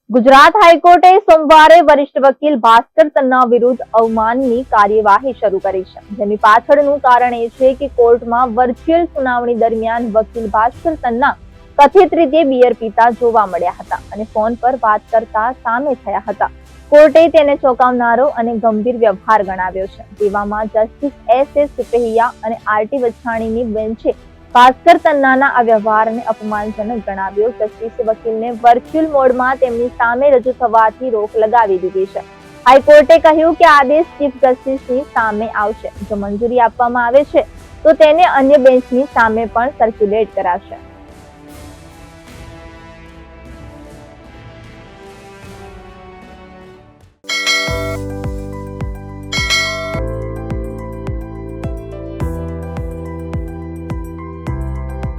ગુજરાત હાઈકોર્ટે સોમવારે વરિષ્ઠ વકીલ ભાસ્કર તન્ના વિરુદ્ધ અવમાનની કાર્યવાહી શરૂ કરી છે, જેની પાછળનું કારણ એ છે કે કોર્ટમાં વર્ચ્યુઅલ સુનાવણી દરમિયાન વકીલ ભાસ્કર તન્ના કથિત રીતે બિયર પીતા જોવા મળ્યા હતા અને ફોન પર વાત કરતા સામે થયા હતા. કોર્ટે તેને ચોંકાવનારો અને ગંભીર વ્યવહાર ગણાવ્યો છે. તેવામાં જસ્ટિસ S.A. સુપેહિયા અને R.T. વછાણીની બેન્ચે ભાસ્કર તન્નાના આ વ્યવહારને અપમાનજનક ગણાવ્યો. જસ્ટિસે વકીલને વર્ચ્યુઅલ મોડમાં તેમની સામે રજૂ થવાથી રોક લગાવી દીધી છે. હાઈકોર્ટે કહ્યું કે આદેશ ચીફ જસ્ટિસની સામે આવશે. જો મંજૂરી આપવામાં આવે છે તો તેને અન્ય બેન્ચની સામે પણ સર્ક્યુલેટ કરાશે.